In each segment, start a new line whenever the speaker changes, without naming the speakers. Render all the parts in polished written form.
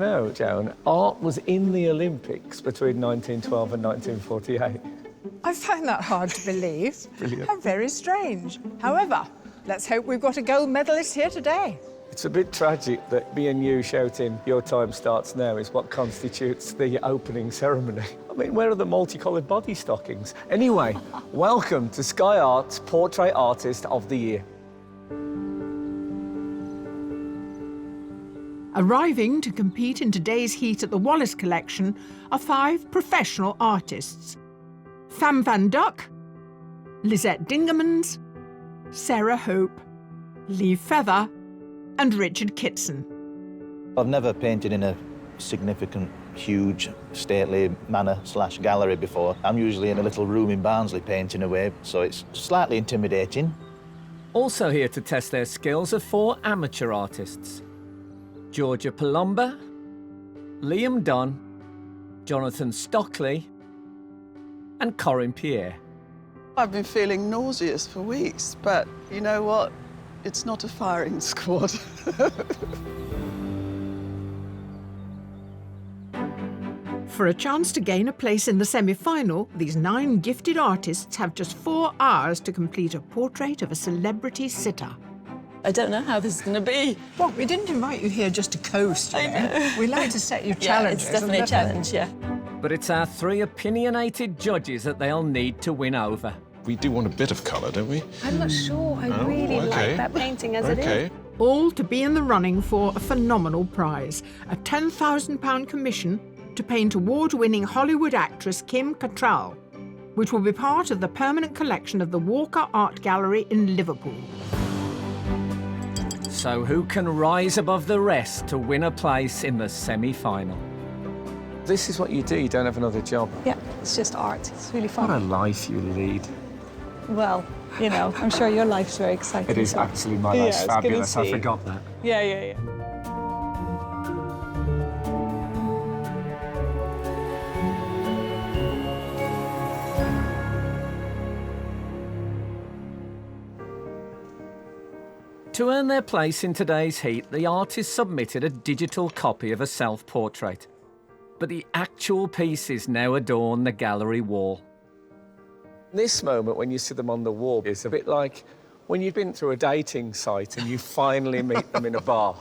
know, Joan, art was in the Olympics between 1912 and 1948.
I find that hard to believe.
Brilliant.
How very strange. However, let's hope we've got a gold medalist here today.
It's a bit tragic that me and you shouting, "Your time starts now," is what constitutes the opening ceremony. I mean, where are the multicoloured body stockings? Anyway, welcome to Sky Art's Portrait Artist of the Year.
Arriving to compete in today's heat at the Wallace Collection are 5 professional artists. Fam Van Duck, Lizette Dingman, Sarah Hope, Lee Feather, and Richard Kitson.
I've never painted in a significant, huge, stately manor/gallery before. I'm usually in a little room in Barnsley painting away, so it's slightly intimidating.
Also here to test their skills are 4 amateur artists. Georgia Palomba, Liam Dunn, Jonathan Stockley, and Corin Pier.
I've been feeling nauseous for weeks, but you know what? It's not a firing squad.
For a chance to gain a place in the semi-final, these 9 gifted artists have just 4 hours to complete a portrait of a celebrity sitter.
I don't know how this is going to be.
Well, we didn't invite you here just to coast, you know. We like to set you challenges.
Yeah, it's definitely a challenge, yeah.
But it's our 3 opinionated judges that they'll need to win over.
We do want a bit of colour, don't we?
I'm not sure. I really like that painting as it is.
All to be in the running for a phenomenal prize, a £10,000 commission to paint award-winning Hollywood actress Kim Cattrall, which will be part of the permanent collection of the Walker Art Gallery in Liverpool.
So who can rise above the rest to win a place in the semi-final?
This is what you do, you don't have another job.
Yeah, it's just art. It's really
What a
fun.
life you lead.
Well, you know, I'm sure your life's very exciting.
It is
so-
actually, my life's
it's good to
fabulous, I
see.
forgot that.
Yeah.
To earn their place in today's heat, the artists submitted a digital copy of a self-portrait. But the actual pieces now adorn the gallery wall.
This moment when you see them on the wall is a bit like when you've been through a dating site and you finally meet them in a bar.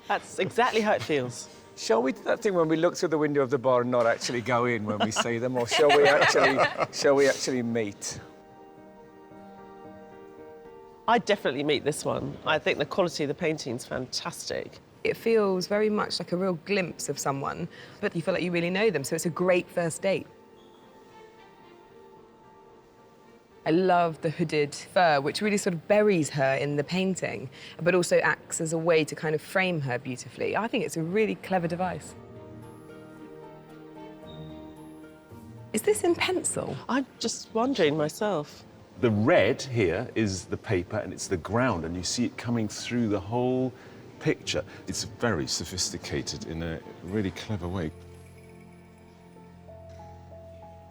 That's exactly how it feels.
Shall we do that thing when we look through the window of the bar and not actually go in when we see them, or shall we actually meet?
I'd definitely meet this one. I think the quality of the painting's fantastic.
It feels very much like a real glimpse of someone, but you feel like you really know them, so it's a great first date. I love the hooded fur, which really sort of buries her in the painting, but also acts as a way to kind of frame her beautifully. I think it's a really clever device. Is this in pencil?
I'm just wondering myself.
The red here is the paper and it's the ground, and you see it coming through the whole picture. It's very sophisticated in a really clever way.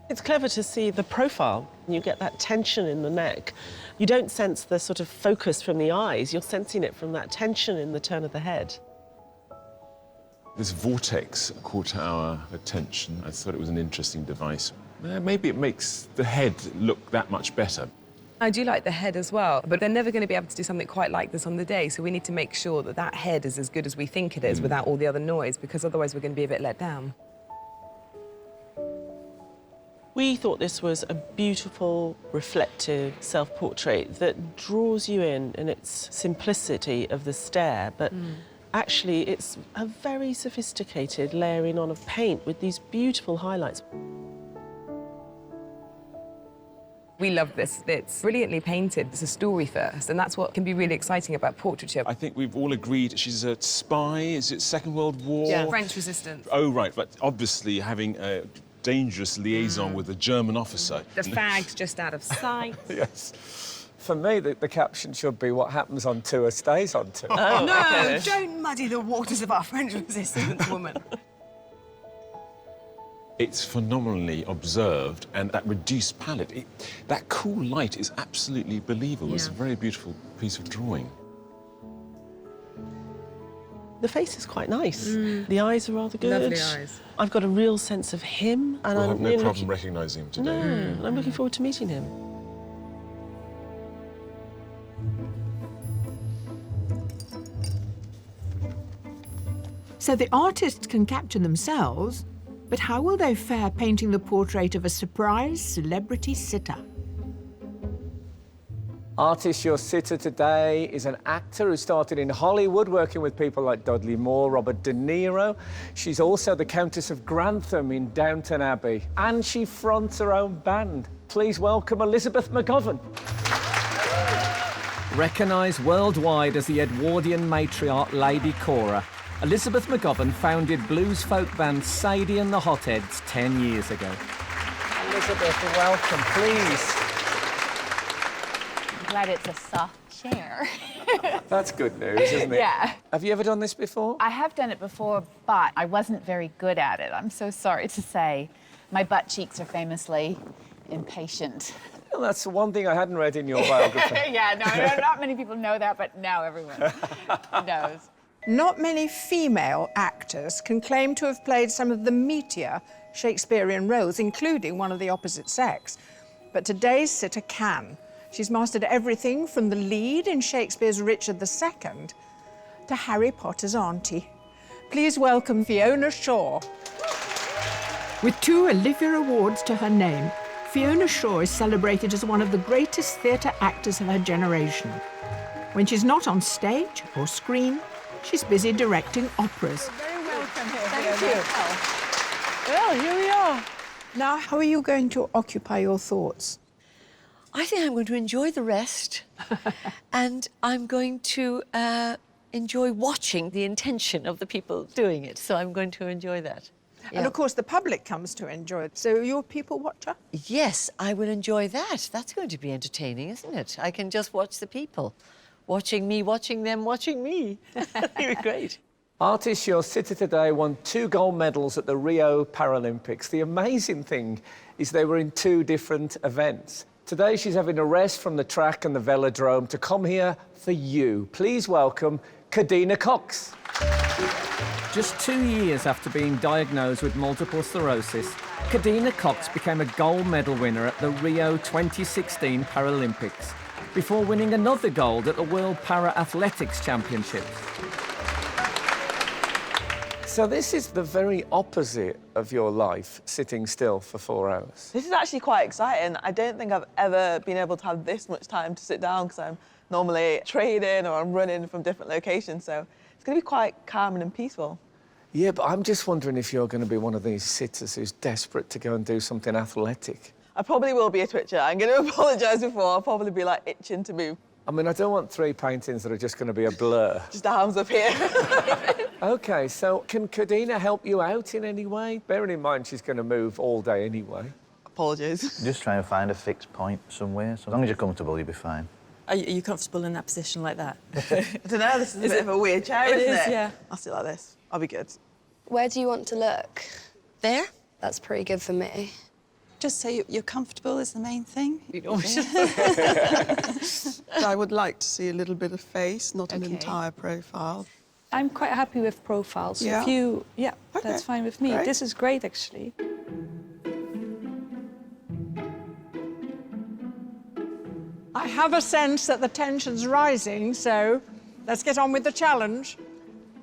It's clever to see the profile. You get that tension in the neck. You don't sense the sort of focus from the eyes. You're sensing it from that tension in the turn of the head.
This vortex caught our attention. I thought it was an interesting device. Maybe it makes the head look that much better.
I do like the head as well, but they're never going to be able to do something quite like this on the day, so we need to make sure that that head is as good as we think it is without all the other noise, because otherwise we're going to be a bit let down.
We thought this was a beautiful, reflective self-portrait that draws you in its simplicity of the stare, but actually it's a very sophisticated layering on of paint with these beautiful highlights.
We love this. It's brilliantly painted. It's a story first, and that's what can be really exciting about portraiture.
I think we've all agreed she's a spy. Is it Second World War?
Yeah, French resistance.
Oh, right, but obviously having a dangerous liaison with a German officer.
The fag's just out of sight.
Yes. For me, the caption should be, what happens on tour stays on tour.
Oh, no, don't muddy the waters of our French resistance, woman.
It's phenomenally observed, and that reduced palette, that cool light is absolutely believable. It's a very beautiful piece of drawing.
The face is quite nice. The eyes are rather good.
Lovely eyes.
I've got a real sense of him. And
We'll
I'm
have no
really
problem recognising him today.
No, I'm looking forward to meeting him.
So the artists can capture themselves, but how will they fare painting the portrait of a surprise celebrity sitter?
Artist, your sitter today is an actor who started in Hollywood working with people like Dudley Moore, Robert De Niro. She's also the Countess of Grantham in Downton Abbey, and she fronts her own band. Please welcome Elizabeth McGovern.
Recognised worldwide as the Edwardian matriarch Lady Cora, Elizabeth McGovern founded blues folk band Sadie and the Hotheads 10 years ago.
Elizabeth, welcome, please.
Glad it's a soft chair.
That's good news, isn't it?
Yeah.
Have you ever done this before?
I have done it before, but I wasn't very good at it. I'm so sorry to say. My butt cheeks are famously impatient.
Well, that's the one thing I hadn't read in your biography.
Yeah, no, not many people know that, but now everyone knows.
Not many female actors can claim to have played some of the meatier Shakespearean roles, including one of the opposite sex. But today's sitter can. She's mastered everything from the lead in Shakespeare's Richard II to Harry Potter's auntie. Please welcome Fiona Shaw. With 2 Olivia Awards to her name, Fiona Shaw is celebrated as one of the greatest theatre actors of her generation. When she's not on stage or screen, she's busy directing operas.
Very welcome here.
Thank you.
Well, here we are.
Now, how are you going to occupy your thoughts?
I think I'm going to enjoy the rest and I'm going to enjoy watching the intention of the people doing it. So I'm going to enjoy that.
And of course, the public comes to enjoy it. So you're a people watcher?
Yes, I will enjoy that. That's going to be entertaining, isn't it? I can just watch the people. Watching me, watching them, watching me. That'd be great.
Artist, your sitter today won 2 gold medals at the Rio Paralympics. The amazing thing is they were in 2 different events. Today she's having a rest from the track and the velodrome to come here for you. Please welcome Kadina Cox.
Just 2 years after being diagnosed with multiple sclerosis, Kadina Cox became a gold medal winner at the Rio 2016 Paralympics, before winning another gold at the World Para-Athletics Championships.
So this is the very opposite of your life, sitting still for 4 hours.
This is actually quite exciting. I don't think I've ever been able to have this much time to sit down because I'm normally trading or I'm running from different locations, so it's going to be quite calm and peaceful.
Yeah, but I'm just wondering if you're going to be one of these sitters who's desperate to go and do something athletic.
I probably will be a twitcher. I'm going to apologise before. I'll probably be, like, itching to move.
I mean, I don't want 3 paintings that are just going to be a blur.
Just arms up here.
OK, so can Kadina help you out in any way? Bearing in mind she's going to move all day anyway.
Apologies.
Just try and find a fixed point somewhere. So as long as you're comfortable, you'll be fine.
Are you comfortable in that position like that?
I don't know, this is a bit of a weird chair, isn't it?
Yeah.
I'll sit like this. I'll be good.
Where do you want to look?
There?
That's pretty good for me.
Just so you're comfortable is the main thing.
I would like to see a little bit of face, not an entire profile.
I'm quite happy with profiles.
Yeah?
If you,
Okay.
that's fine with me.
Great.
This is great, actually.
I have a sense that the tension's rising, so let's get on with the challenge.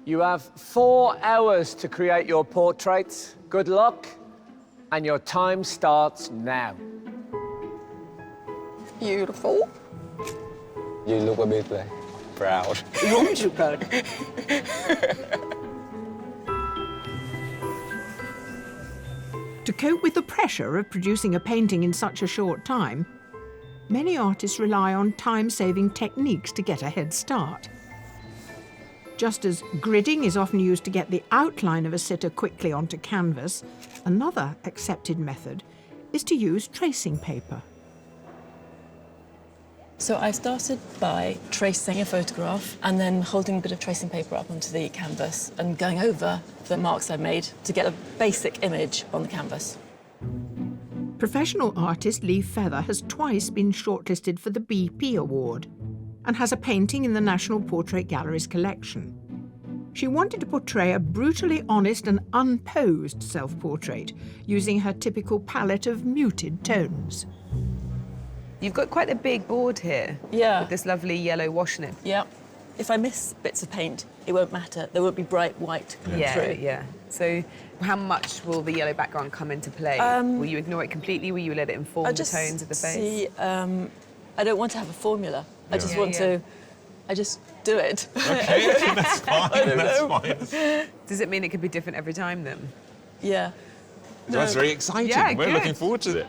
You have 4 hours to create your portraits. Good luck. And your time starts now.
Beautiful.
You look a bit like proud.
Wonderful. To cope with the pressure of producing a painting in such a short time, many artists rely on time-saving techniques to get a head start. Just as gridding is often used to get the outline of a sitter quickly onto canvas, another accepted method is to use tracing paper.
So I started by tracing a photograph and then holding a bit of tracing paper up onto the canvas and going over the marks I made to get a basic image on the canvas.
Professional artist Lee Feather has twice been shortlisted for the BP Award and has a painting in the National Portrait Gallery's collection. She wanted to portray a brutally honest and unposed self-portrait, using her typical palette of muted tones.
You've got quite a big board here.
Yeah.
With this lovely yellow wash in it.
Yeah. If I miss bits of paint, it won't matter. There won't be bright white coming through.
Yeah. So how much will the yellow background come into play? Will you ignore it completely? Will you let it inform the tones of the face?
I don't want to have a formula. I just want to... I just do it.
Okay, that's fine, that's fine.
Does it mean it could be different every time, then?
Yeah.
So that's very exciting.
Yeah,
We're
good.
looking forward to it.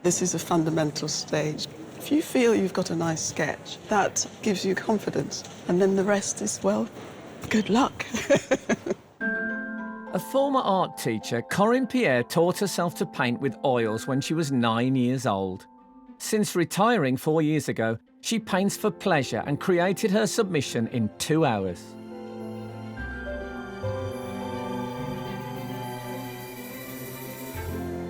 This is a fundamental stage. If you feel you've got a nice sketch, that gives you confidence. And then the rest is, well, good luck.
A former art teacher, Corin Pier taught herself to paint with oils when she was 9 years old. Since retiring 4 years ago, she paints for pleasure and created her submission in 2 hours.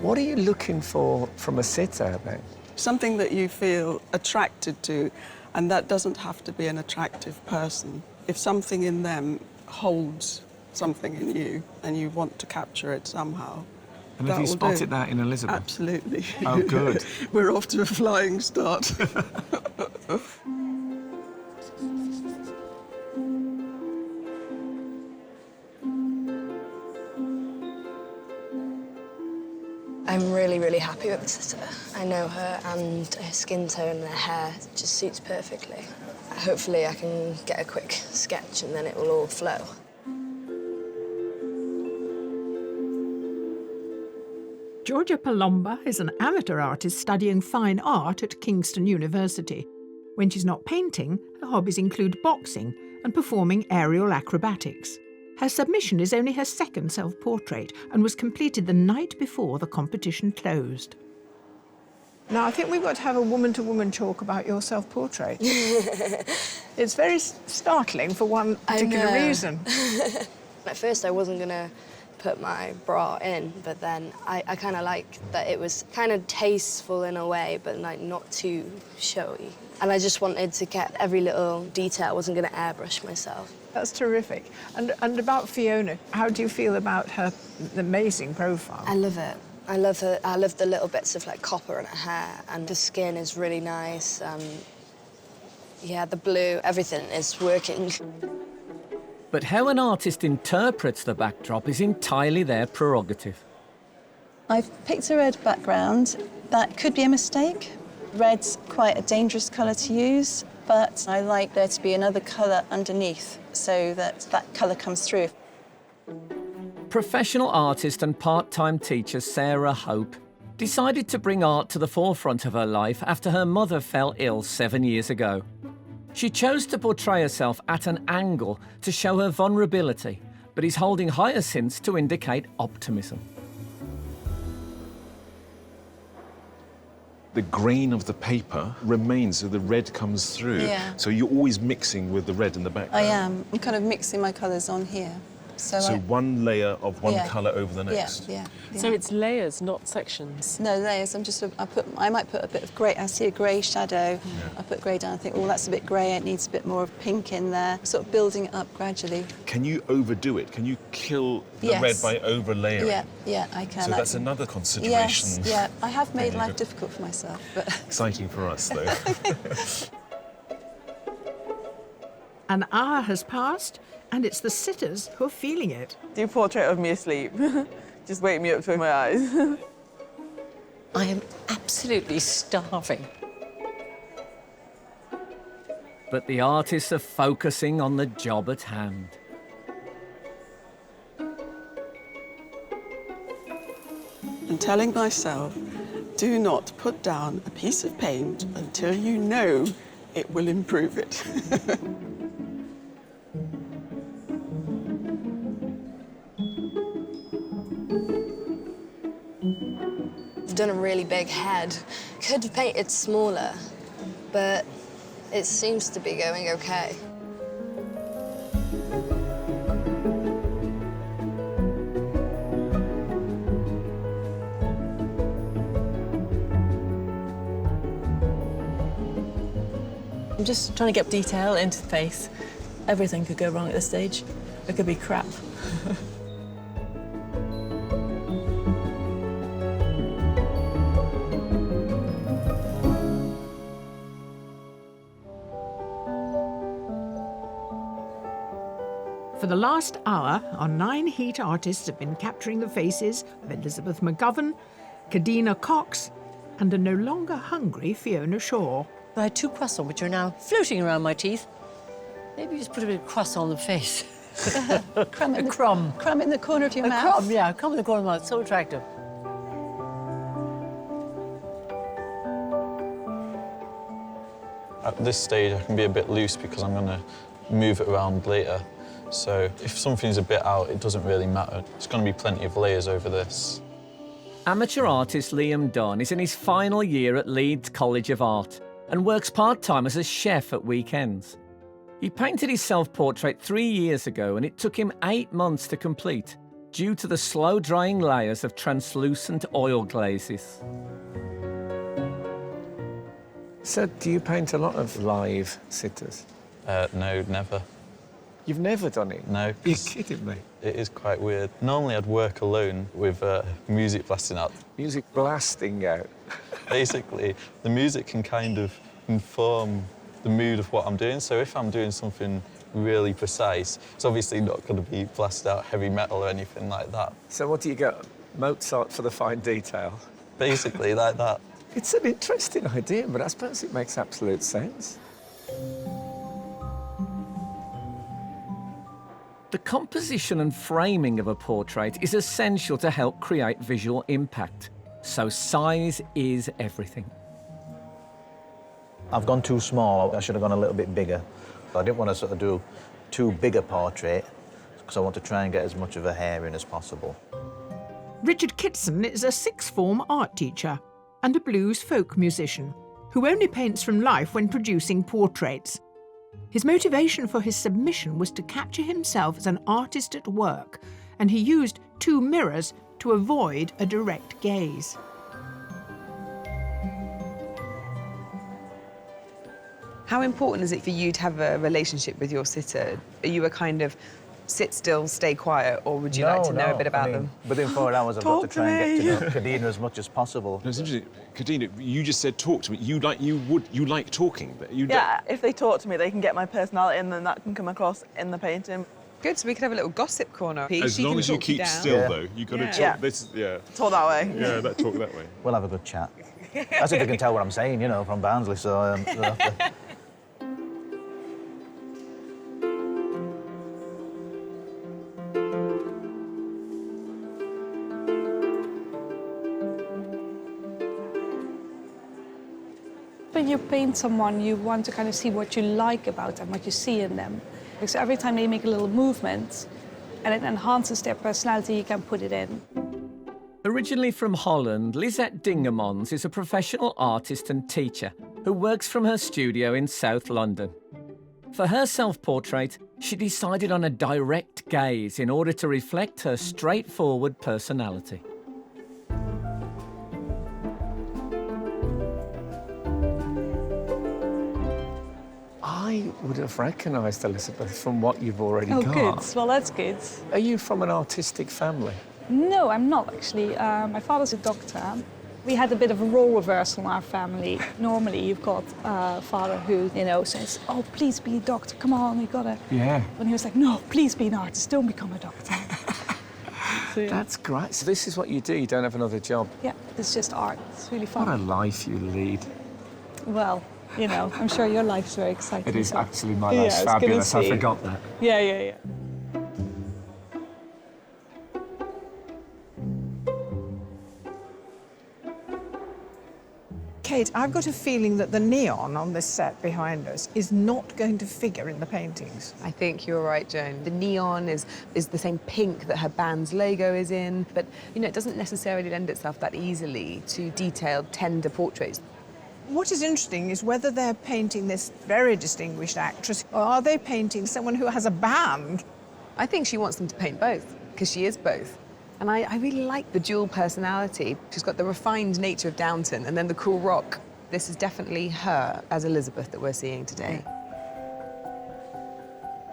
What are you looking for from a sitter then?
Something that you feel attracted to, and that doesn't have to be an attractive person. If something in them holds something in you and you want to capture it somehow.
And have you spotted that in Elizabeth?
Absolutely.
Oh, good.
We're off to a flying start.
I'm really, really happy with the sitter. I know her, and her skin tone and her hair just suits perfectly. Hopefully I can get a quick sketch and then it will all flow.
Georgia Palomba is an amateur artist studying fine art at Kingston University. When she's not painting, her hobbies include boxing and performing aerial acrobatics. Her submission is only her second self-portrait and was completed the night before the competition closed.
Now, I think we've got to have a woman-to-woman talk about your self-portrait. It's very startling for one particular reason.
At first, I wasn't going to put my bra in, but then I kind of liked that it was kind of tasteful in a way, but like not too showy. And I just wanted to get every little detail. I wasn't going to airbrush myself.
That's terrific. And about Fiona, how do you feel about her amazing profile?
I love it. I love her. I love the little bits of like copper in her hair, and the skin is really nice. Yeah, the blue, everything is working.
But how an artist interprets the backdrop is entirely their prerogative.
I've picked a red background. That could be a mistake. Red's quite a dangerous colour to use, but I like there to be another colour underneath so that that colour comes through.
Professional artist and part-time teacher Sarah Hope decided to bring art to the forefront of her life after her mother fell ill 7 years ago. She chose to portray herself at an angle to show her vulnerability, but is holding hyacinths to indicate optimism.
The grain of the paper remains, so the red comes through.
Yeah.
So you're always mixing with the red in the background.
I am. I'm kind of mixing my colours on here. So
one layer of one
Yeah.
colour over the next.
Yeah.
So it's layers, not sections.
No layers. I might put a bit of grey. I see a grey shadow. I put grey down. I think, oh, that's a bit grey. It needs a bit more of pink in there. Sort of building it up gradually.
Can you overdo it? Can you kill the
Yes.
red by overlaying?
Yeah, I can.
So that's another consideration.
Yes, yeah. I have made
There you
life
go.
difficult for myself, but
Exciting for us, though.
An hour has passed, and it's the sitters who are feeling it.
Do a portrait of me asleep. Just wake me up to my eyes.
I am absolutely starving.
But the artists are focusing on the job at hand.
And telling myself, do not put down a piece of paint until you know it will improve it.
I've done a really big head. Could have painted smaller, but it seems to be going okay.
I'm just trying to get detail into the face. Everything could go wrong at this stage. It could be crap.
For the last hour, our 9 heat artists have been capturing the faces of Elizabeth McGovern, Kadina Cox, and a no longer hungry Fiona Shaw.
I had 2 croissants, which are now floating around my teeth. Maybe just put a bit of croissant on the face.
Crumb in
A crumb.
Crumb in the corner of your
A
mouth.
crumb, yeah, a crumb in the corner of my mouth. So attractive.
At this stage, I can be a bit loose because I'm going to move it around later. So if something's a bit out, it doesn't really matter. There's going to be plenty of layers over this.
Amateur artist Liam Dunn is in his final year at Leeds College of Art and works part-time as a chef at weekends. He painted his self-portrait 3 years ago and it took him 8 months to complete due to the slow-drying layers of translucent oil glazes.
So, do you paint a lot of live sitters?
No, never.
You've never done it?
No.
You're kidding me.
It is quite weird. Normally I'd work alone with music blasting out.
Music blasting out?
Basically, the music can kind of inform the mood of what I'm doing. So if I'm doing something really precise, it's obviously not going to be blasted out heavy metal or anything like that.
So what do you get? Mozart for the fine detail?
Basically, like that.
It's an interesting idea, but I suppose it makes absolute sense.
The composition and framing of a portrait is essential to help create visual impact. So size is everything.
I've gone too small. I should have gone a little bit bigger. I didn't want to sort of do too big a portrait because I want to try and get as much of a hair in as possible.
Richard Kitson is a sixth form art teacher and a blues folk musician who only paints from life when producing portraits. His motivation for his submission was to capture himself as an artist at work, and he used 2 mirrors to avoid a direct gaze.
How important is it for you to have a relationship with your sitter? Are you a kind of sit still, stay quiet, or would you like to know a bit about them?
Within 4 hours, I've got to try and get to know Kadina as much as possible.
No, it's interesting. Kadina, you just said talk to me. You like talking, but you
Yeah, if they talk to me, they can get my personality and then that can come across in the painting.
Good, so we could have a little gossip corner.
As long as you keep still, though, you've got to talk.
Yeah.
This, yeah.
Talk that way.
Yeah, talk that way.
We'll have a good chat. As if they can tell what I'm saying, you know, from Barnsley, so... we'll have to...
When you paint someone, you want to kind of see what you like about them, what you see in them. Because every time they make a little movement and it enhances their personality, you can put it in.
Originally from Holland, Lizette Dingman is a professional artist and teacher who works from her studio in South London. For her self-portrait, she decided on a direct gaze in order to reflect her straightforward personality.
I would have recognised Elizabeth from what you've already got.
Oh, good. Well, that's good.
Are you from an artistic family?
No, I'm not actually. My father's a doctor. We had a bit of a role reversal in our family. Normally, you've got a father who, you know, says, "Oh, please be a doctor. Come on, you gotta."
Yeah.
And he was like, "No, please be an artist. Don't become a doctor." So, yeah.
That's great. So this is what you do. You don't have another job.
Yeah, it's just art. It's really fun.
What a life you lead.
Well, you know, I'm sure your life's very exciting.
It is
so.
actually my life's fabulous. I forgot that.
Yeah.
Kate, I've got a feeling that the neon on this set behind us is not going to figure in the paintings.
I think you're right, Joan. The neon is the same pink that her band's logo is in, but, you know, it doesn't necessarily lend itself that easily to detailed, tender portraits.
What is interesting is whether they're painting this very distinguished actress or are they painting someone who has a band?
I think she wants them to paint both, because she is both. And I really like the dual personality. She's got the refined nature of Downton and then the cool rock This is definitely her as Elizabeth that we're seeing today.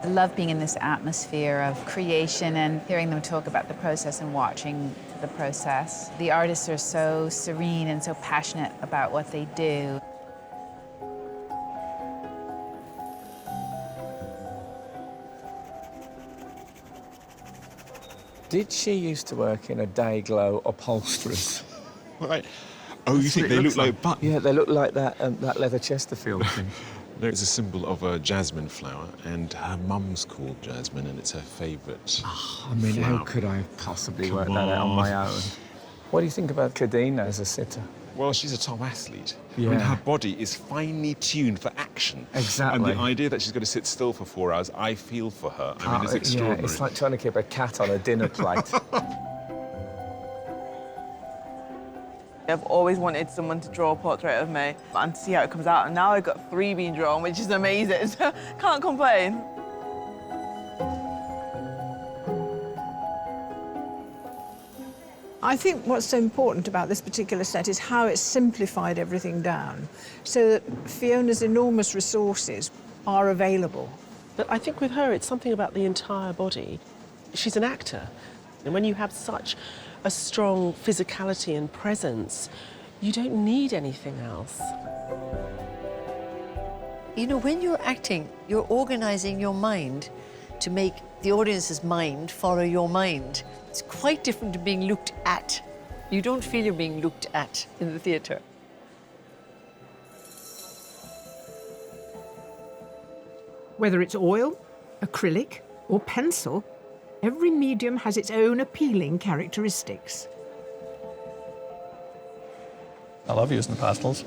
I love being in this atmosphere of creation and hearing them talk about the process and watching the process. The artists are so serene and so passionate about what they do.
Did she used to work in a Dayglow upholsterers?
Right. Oh, you think they look like buttons?
Yeah, they look like that leather Chesterfield thing.
It's a symbol of a jasmine flower, and her mum's called Jasmine, and it's her favourite.
I mean, how could I possibly work that out on my own? What do you think about Kadena as a sitter?
Well, she's a top athlete. I
Yeah.
mean, her body is finely tuned for action.
Exactly.
And the idea that she's got to sit still for 4 hours, I feel for her. I mean, it's
Yeah,
extraordinary.
it's like trying to keep a cat on a dinner plate.
I've always wanted someone to draw a portrait of me and to see how it comes out. And now I've got 3 being drawn, which is amazing. So can't complain.
I think what's so important about this particular set is how it's simplified everything down so that Fiona's enormous resources are available.
But I think with her, it's something about the entire body. She's an actor. And when you have such a strong physicality and presence, you don't need anything else.
You know, when you're acting, you're organising your mind to make the audience's mind follow your mind. It's quite different to being looked at. You don't feel you're being looked at in the theatre.
Whether it's oil, acrylic, or pencil, every medium has its own appealing characteristics.
I love using the pastels.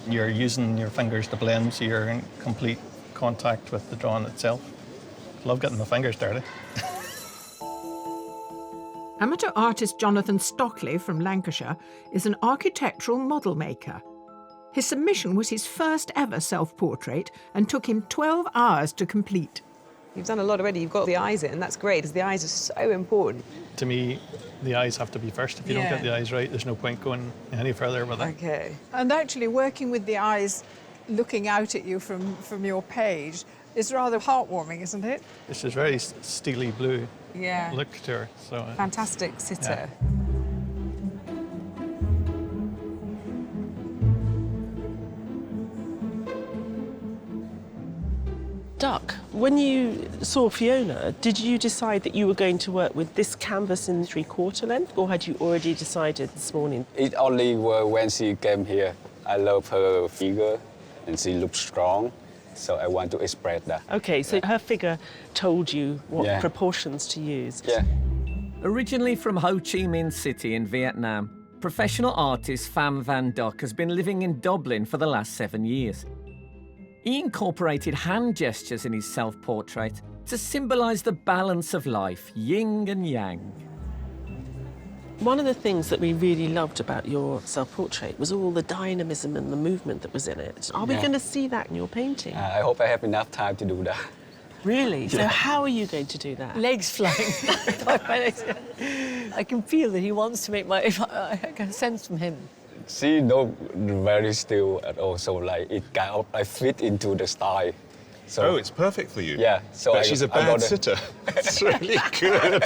You're using your fingers to blend, so you're in complete contact with the drawing itself. I love getting my fingers dirty.
Amateur artist Jonathan Stockley from Lancashire is an architectural model maker. His submission was his first ever self-portrait and took him 12 hours to complete.
You've done a lot already. You've got the eyes in, and that's great, because the eyes are so important.
To me, the eyes have to be first. If you don't get the eyes right, there's no point going any further with it.
Okay.
And actually working with the eyes looking out at you from your page is rather heartwarming, isn't it?
It's just very steely blue look to her. So,
Fantastic sitter.
Duck, when you saw Fiona, did you decide that you were going to work with this canvas in 3/4 length, or had you already decided this morning?
It only when she came here. I love her figure and she looks strong, so I want to express that.
Okay, so her figure told you what
Yeah.
proportions to use.
Yeah.
Originally from Ho Chi Minh City in Vietnam, professional artist Pham Van Duck has been living in Dublin for the last 7 years. He incorporated hand gestures in his self-portrait to symbolise the balance of life, yin and yang.
One of the things that we really loved about your self-portrait was all the dynamism and the movement that was in it. Are we
Yeah.
going to see that in your painting?
I hope I have enough time to do that.
Really? So
Yeah.
how are you going to do that?
Legs flying. I can feel that he wants to make my... I can sense from him.
She not very still at all, so like it kind of like fit into the style. So,
Oh, it's perfect for you.
Yeah. So
But she's a bad
gotta-
sitter. It's really good.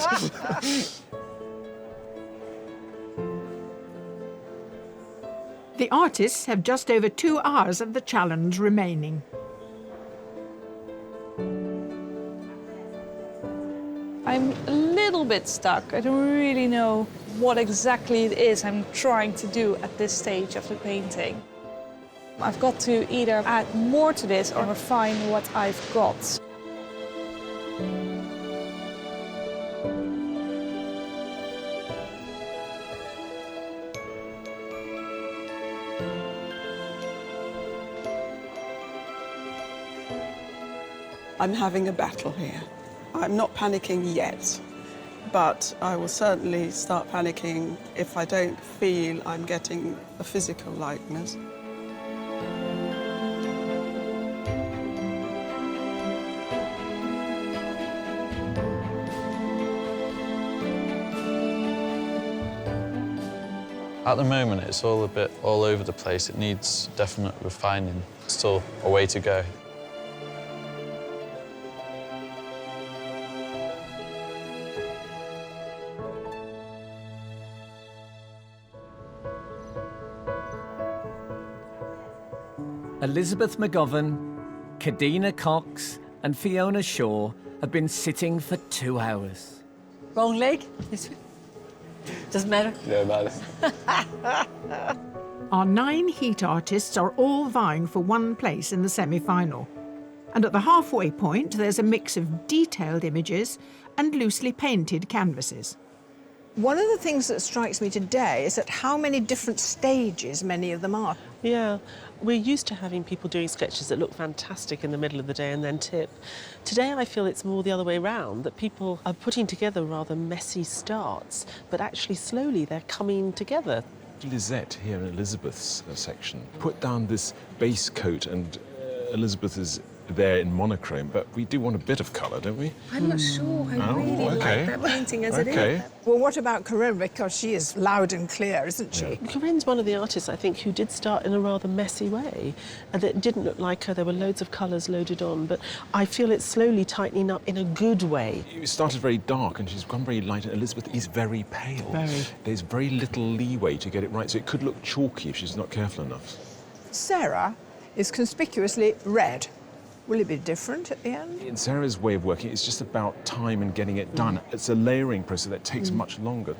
The artists have just over 2 hours of the challenge remaining.
I'm a little bit stuck. I don't really know what exactly it is I'm trying to do at this stage of the painting. I've got to either add more to this or refine what I've got.
I'm having a battle here. I'm not panicking yet, but I will certainly start panicking if I don't feel I'm getting a physical likeness.
At the moment, it's all a bit all over the place. It needs definite refining. Still a way to go.
Elizabeth McGovern, Kadina Cox and Fiona Shaw have been sitting for 2 hours.
Wrong leg? Doesn't matter.
No matter.
Our 9 heat artists are all vying for one place in the semi-final. And at the halfway point, there's a mix of detailed images and loosely painted canvases.
One of the things that strikes me today is at how many different stages many of them are.
Yeah, we're used to having people doing sketches that look fantastic in the middle of the day and then tip. Today I feel it's more the other way round, that people are putting together rather messy starts, but actually slowly they're coming together.
Lizette here in Elizabeth's section put down this base coat, and Elizabeth is there in monochrome, but we do want a bit of colour, don't we?
I'm not sure. I really like that painting as it is.
Well, what about Corin? Because she is loud and clear, isn't she?
Yeah. Corin's one of the artists, I think, who did start in a rather messy way, and it didn't look like her. There were loads of colours loaded on, but I feel it's slowly tightening up in a good way.
It started very dark, and she's gone very light, and Elizabeth is very pale.
Very.
There's very little leeway to get it right, so it could look chalky if she's not careful enough.
Sarah is conspicuously red. Will it be different at the end?
In Sarah's way of working, it's just about time and getting it done. It's a layering process that takes much longer.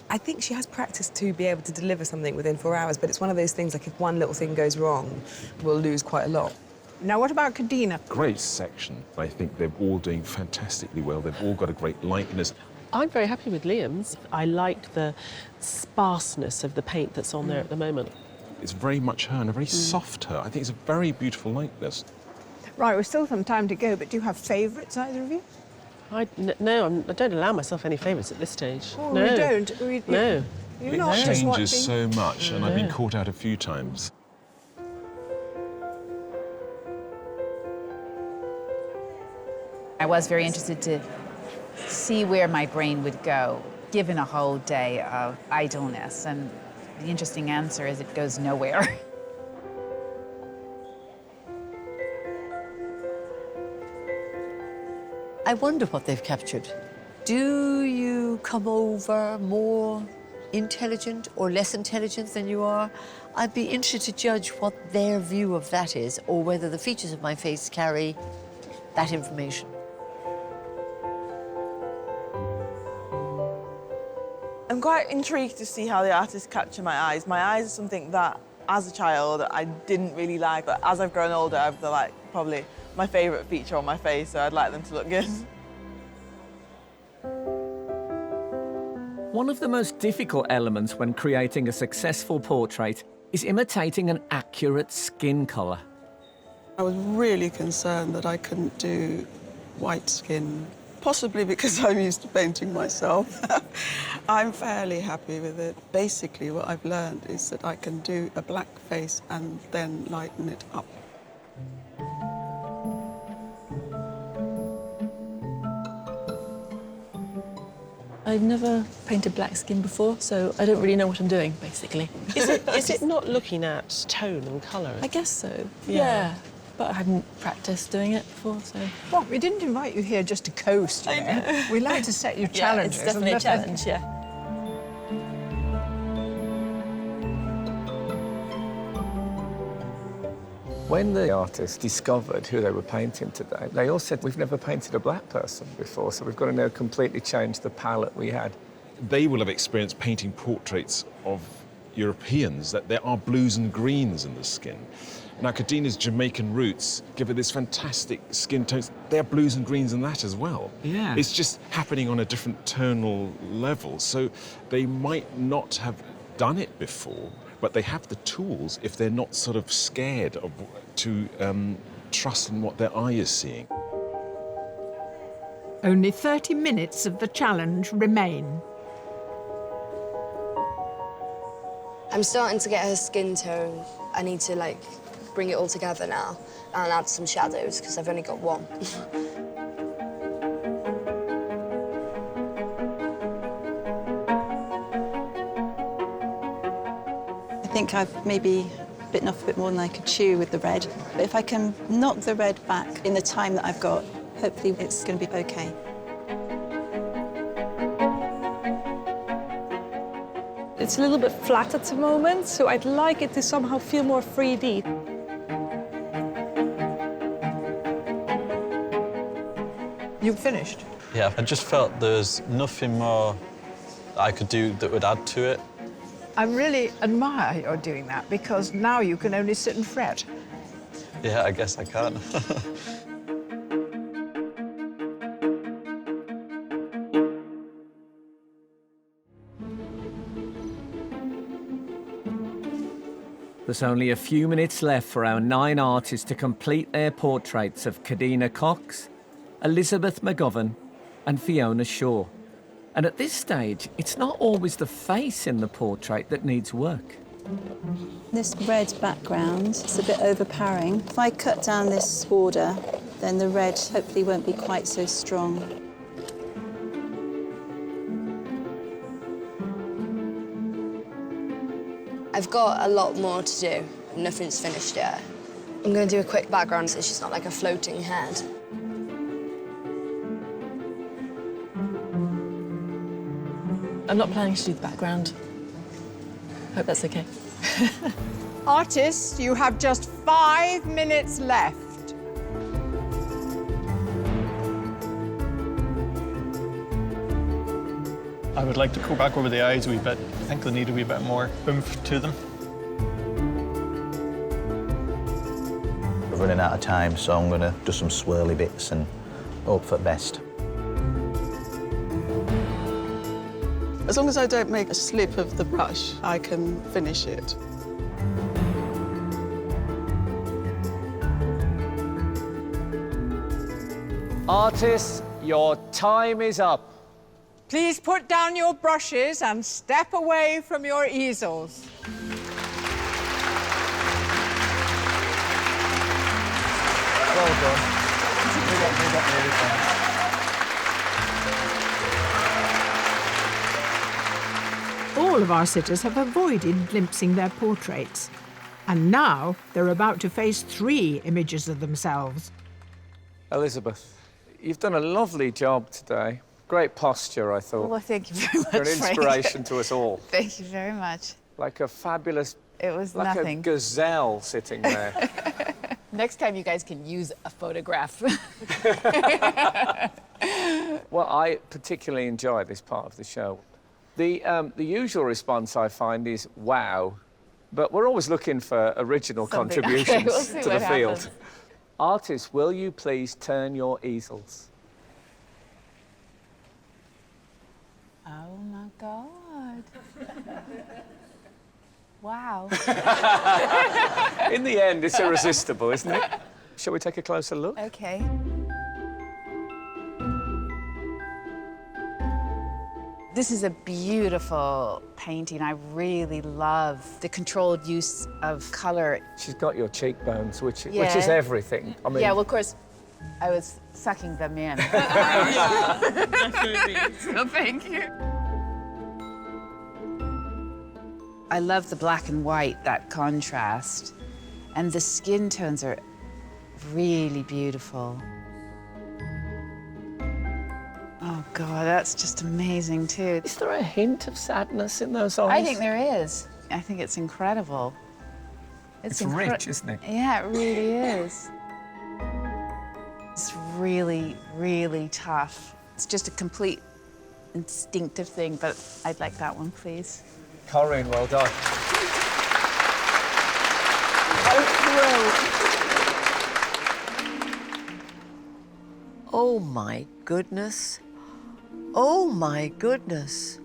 I think she has practice to be able to deliver something within 4 hours, but it's one of those things, like if one little thing goes wrong, we'll lose quite a lot.
Now, what about Kadina?
Great section. I think they're all doing fantastically well. They've all got a great likeness.
I'm very happy with Liam's. I like the sparseness of the paint that's on there at the moment.
It's very much her, and a very soft her. I think it's a very beautiful likeness.
Right, we've still some time to go, but do you have favourites, either of you?
No, I don't allow myself any favourites at this stage.
Oh,
no.
you don't?
No.
You're
It
not just watching.
changes so much, and I've been caught out a few times.
I was very interested to see where my brain would go, given a whole day of idleness. And the interesting answer is it goes nowhere.
I wonder what they've captured. Do you come over more intelligent or less intelligent than you are? I'd be interested to judge what their view of that is, or whether the features of my face carry that information.
I'm quite intrigued to see how the artists capture my eyes. My eyes are something that, as a child, I didn't really like, but as I've grown older, they're like probably my favourite feature on my face, so I'd like them to look good.
One of the most difficult elements when creating a successful portrait is imitating an accurate skin colour.
I was really concerned that I couldn't do white skin, possibly because I'm used to painting myself. I'm fairly happy with it. Basically, what I've learned is that I can do a black face and then lighten it up.
I've never painted black skin before, so I don't really know what I'm doing, basically.
Is it not looking at tone and colour?
I guess so, yeah. But I hadn't practiced doing it before, so...
Well, we didn't invite you here just to coast, you know. We like to set you challenges.
Yeah, it's definitely a challenge, yeah.
When the artists discovered who they were painting today, they all said, we've never painted a black person before, so we've got to now completely change the palette we had.
They will have experienced painting portraits of Europeans, that there are blues and greens in the skin. Now, Kadina's Jamaican roots give her this fantastic skin tones. There are blues and greens in that as well.
Yeah.
It's just happening on a different tonal level, so they might not have done it before, but they have the tools if they're not sort of scared of to trust in what their eye is seeing.
Only 30 minutes of the challenge remain.
I'm starting to get her skin tone. I need to, like, bring it all together now and add some shadows, because I've only got one.
think I've maybe bitten off a bit more than I could chew with the red. But if I can knock the red back in the time that I've got, hopefully it's going to be okay.
It's a little bit flat at the moment, so I'd like it to somehow feel more 3D.
You finished?
Yeah, I just felt there's nothing more that I could do that would add to it.
I really admire your doing that, because now you can only sit and fret.
Yeah, I guess I can.
There's only a few minutes left for our 9 artists to complete their portraits of Cadena Cox, Elizabeth McGovern and Fiona Shaw. And at this stage, it's not always the face in the portrait that needs work.
This red background is a bit overpowering. If I cut down this border, then the red hopefully won't be quite so strong.
I've got a lot more to do. Nothing's finished yet. I'm going to do a quick background so she's not like a floating head.
I'm not planning to do the background. Hope that's okay.
Artists, you have just 5 minutes left.
I would like to go back over the eyes a wee bit. I think they need a wee bit more oomph to them.
We're running out of time, so I'm going to do some swirly bits and hope for the best.
As long as I don't make a slip of the brush, I can finish it.
Artists, your time is up.
Please put down your brushes and step away from your easels.
Well done. We got really far.
All of our sitters have avoided glimpsing their portraits. And now they're about to face 3 images of themselves.
Elizabeth, you've done a lovely job today. Great posture, I thought.
Well, thank you very much,
You're an
Frank.
inspiration to us all.
Thank you very much.
Like a fabulous...
It was
like
nothing.
a gazelle sitting there.
Next time you guys can use a photograph.
Well, I particularly enjoy this part of the show. The usual response I find is, wow, but we're always looking for original
Something.
contributions
Okay, we'll see
to the
what
field.
happens.
Artists, will you please turn your easels?
Oh my God. Wow.
In the end, it's irresistible, isn't it? Shall we take a closer look?
Okay. This is a beautiful painting. I really love the controlled use of color.
She's got your cheekbones, which is
Yeah.
everything. I mean,
Yeah, well, of course, I was sucking them in.
Definitely.
So thank you. I love the black and white, that contrast. And the skin tones are really beautiful. Oh, God, that's just amazing, too.
Is there a hint of sadness in those eyes?
I think there is. I think it's incredible.
It's rich, isn't it?
Yeah, it really is. It's really, really tough. It's just a complete instinctive thing, but I'd like that one, please.
Corin, well done.
Oh my goodness. Oh my goodness.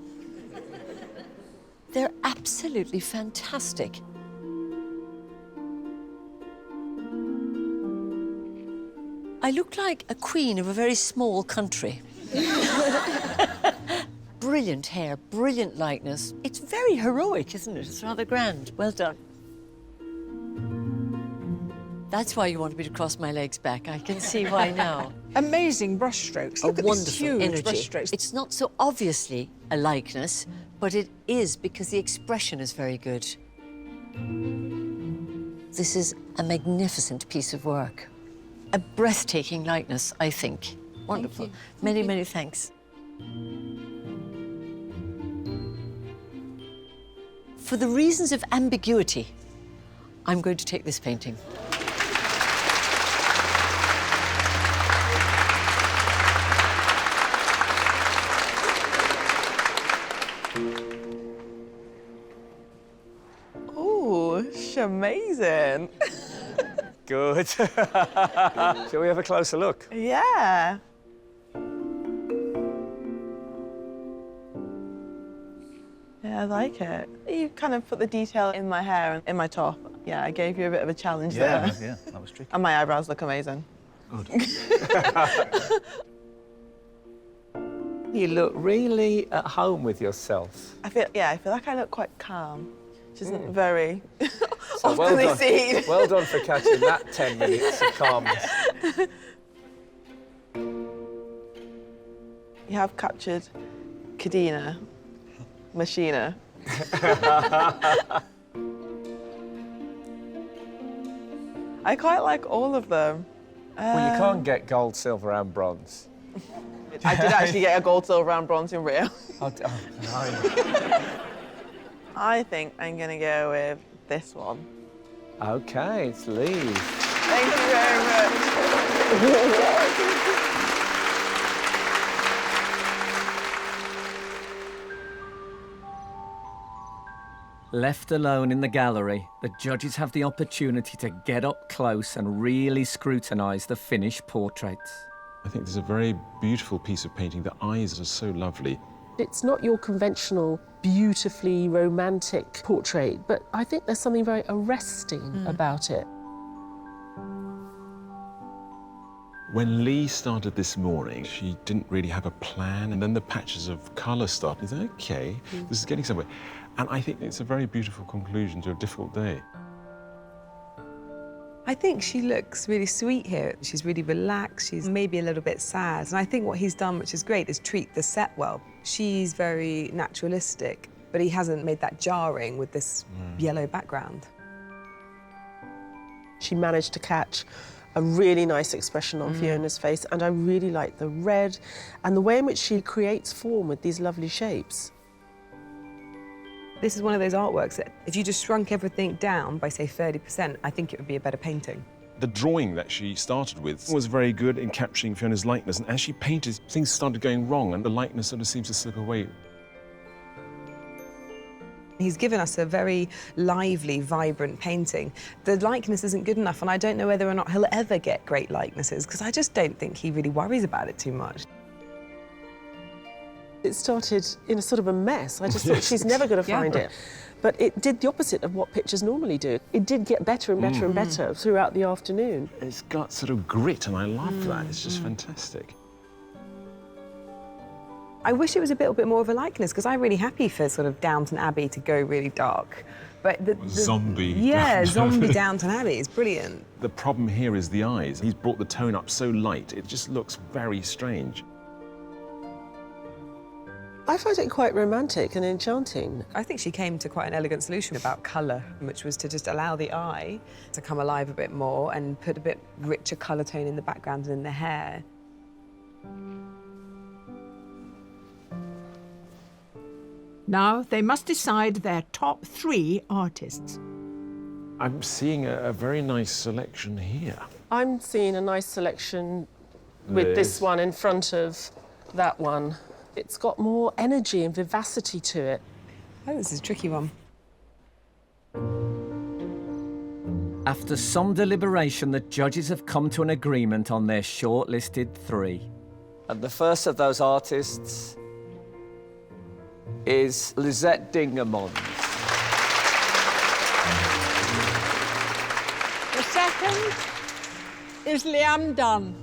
They're absolutely fantastic. I look like a queen of a very small country. Brilliant hair, brilliant likeness. It's very heroic, isn't it? It's rather grand. Well done. That's why you wanted me to cross my legs back. I can see why now.
Amazing brushstrokes. Look
A
at these
wonderful
huge
energy.
brushstrokes.
It's not so obviously a likeness, but it is because the expression is very good. This is a magnificent piece of work. A breathtaking likeness, I think. Wonderful. Many, many thanks. For the reasons of ambiguity, I'm going to take this painting.
Ooh, she's amazing.
Good. Shall we have a closer look?
Yeah. Yeah, I like it. You kind of put the detail in my hair and in my top. Yeah, I gave you a bit of a challenge there.
Yeah, that was tricky.
And my eyebrows look amazing.
Good.
You look really at home with yourself.
I feel like I look quite calm, which isn't very
So
often
well
seen.
Well done for catching that 10 minutes of calmness.
You have captured Cadena, Machina. I quite like all of them.
Well, you can't get gold, silver and bronze.
I did actually get a gold, silver and bronze in Rio.
No.
I think I'm going to go with this one.
OK, it's Lee.
Thank you very much.
Left alone in the gallery, the judges have the opportunity to get up close and really scrutinise the finished portraits.
I think this is a very beautiful piece of painting. The eyes are so lovely.
It's not your conventional, beautifully romantic portrait, but I think there's something very arresting about it.
When Lee started this morning, she didn't really have a plan, and then the patches of colour started. It's like, OK, this is getting somewhere. And I think it's a very beautiful conclusion to a difficult day.
I think she looks really sweet here. She's really relaxed, she's maybe a little bit sad. And I think what he's done, which is great, is treat the set well. She's very naturalistic, but he hasn't made that jarring with this yellow background.
She managed to catch a really nice expression on Fiona's face, and I really like the red and the way in which she creates form with these lovely shapes.
This is one of those artworks that if you just shrunk everything down by, say, 30%, I think it would be a better painting.
The drawing that she started with was very good in capturing Fiona's likeness, and as she painted, things started going wrong, and the likeness sort of seems to slip away.
He's given us a very lively, vibrant painting. The likeness isn't good enough, and I don't know whether or not he'll ever get great likenesses, because I just don't think he really worries about it too much.
It started in a sort of a mess. I just thought she's never going to find it. But it did the opposite of what pictures normally do. It did get better and better and better throughout the afternoon.
It's got sort of grit, and I love that. It's just fantastic.
I wish it was a little bit more of a likeness, because I'm really happy for sort of Downton Abbey to go really dark. But
Zombie.
Yeah,
Downton
zombie
Abbey.
Downton Abbey is brilliant.
The problem here is the eyes. He's brought the tone up so light, it just looks very strange.
I find it quite romantic and enchanting.
I think she came to quite an elegant solution about colour, which was to just allow the eye to come alive a bit more and put a bit richer colour tone in the background and in the hair.
Now they must decide their top 3 artists.
I'm seeing a very nice selection here.
I'm seeing a nice selection with this one in front of that one. It's got more energy and vivacity to it.
Oh, this is a tricky one.
After some deliberation, the judges have come to an agreement on their shortlisted 3.
And the first of those artists is Lizette Dingman.
The second is Liam Dunn.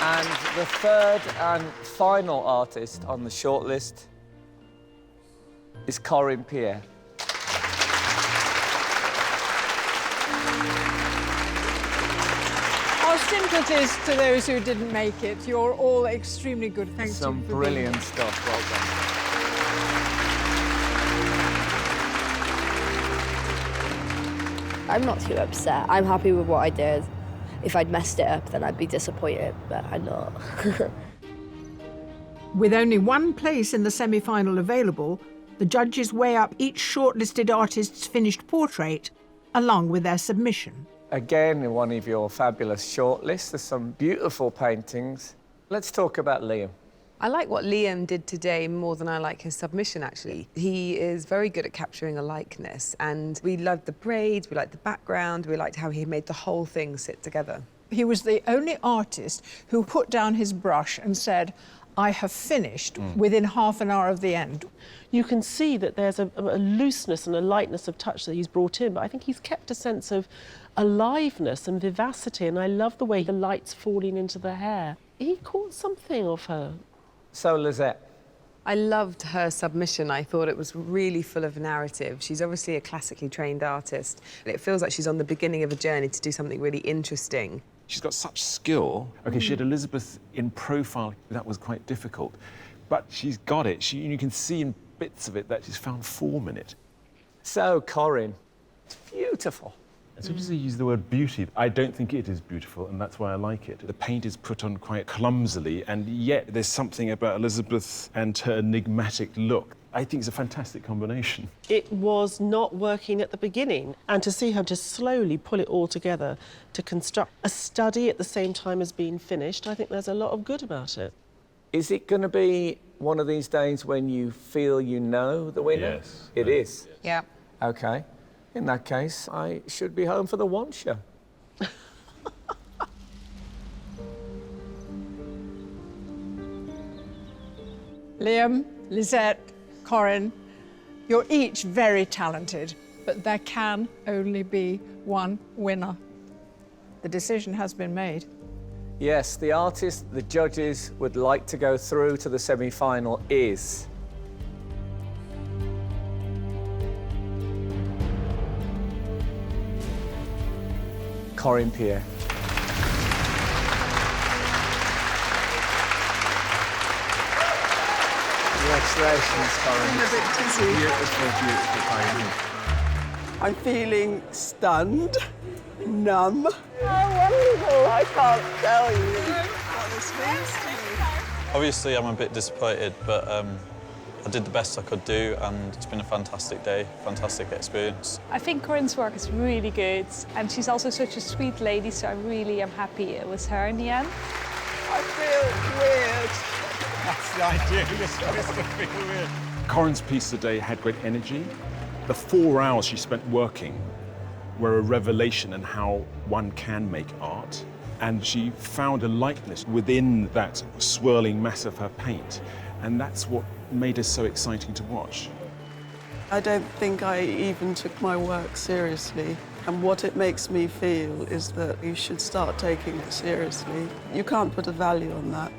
And the third and final artist on the shortlist is Corin Pier.
Our sympathies to those who didn't make it. You're all extremely good. Thank you.
Some brilliant stuff. Well done.
I'm not too upset. I'm happy with what I did. If I'd messed it up, then I'd be disappointed, but I'm not.
With only one place in the semi-final available, the judges weigh up each shortlisted artist's finished portrait, along with their submission.
Again, in one of your fabulous shortlists, there's some beautiful paintings. Let's talk about Liam.
I like what Liam did today more than I like his submission, actually. He is very good at capturing a likeness, and we loved the braids, we liked the background, we liked how he made the whole thing sit together.
He was the only artist who put down his brush and said, I have finished within half an hour of the end.
You can see that there's a looseness and a lightness of touch that he's brought in, but I think he's kept a sense of aliveness and vivacity, and I love the way the light's falling into the hair. He caught something of her.
So, Lizette?
I loved her submission. I thought it was really full of narrative. She's obviously a classically trained artist. It feels like she's on the beginning of a journey to do something really interesting.
She's got such skill. OK, she had Elizabeth in profile. That was quite difficult. But she's got it. You can see in bits of it that she's found form in it.
So, Corin, it's beautiful.
As soon as you use the word beauty, I don't think it is beautiful, and that's why I like it. The paint is put on quite clumsily, and yet there's something about Elizabeth and her enigmatic look. I think it's a fantastic combination.
It was not working at the beginning, and to see her just slowly pull it all together to construct a study at the same time as being finished, I think there's a lot of good about it.
Is it going to be one of these days when you feel you know the winner?
Yes.
It is?
Yeah.
OK. In that case, I should be home for the one show.
Liam, Lizette, Corin, you're each very talented, but there can only be one winner. The decision has been made.
Yes, the artist the judges would like to go through to the semi-final is... Corin Pier. Congratulations, Corin.
I'm a bit dizzy.
Beautiful, beautiful painting.
I'm feeling stunned, numb.
How wonderful! I can't tell you what this means to me.
Obviously, I'm a bit disappointed, but I did the best I could do, and it's been a fantastic day, fantastic experience.
I think Corin's work is really good, and she's also such a sweet lady, so I really am happy it was her in the end.
I feel weird.
That's the idea, you're supposed to feel weird. Corin's piece today had great energy. The 4 hours she spent working were a revelation in how one can make art. And she found a likeness within that swirling mass of her paint. And that's what made it so exciting to watch.
I don't think I even took my work seriously. And what it makes me feel is that you should start taking it seriously. You can't put a value on that.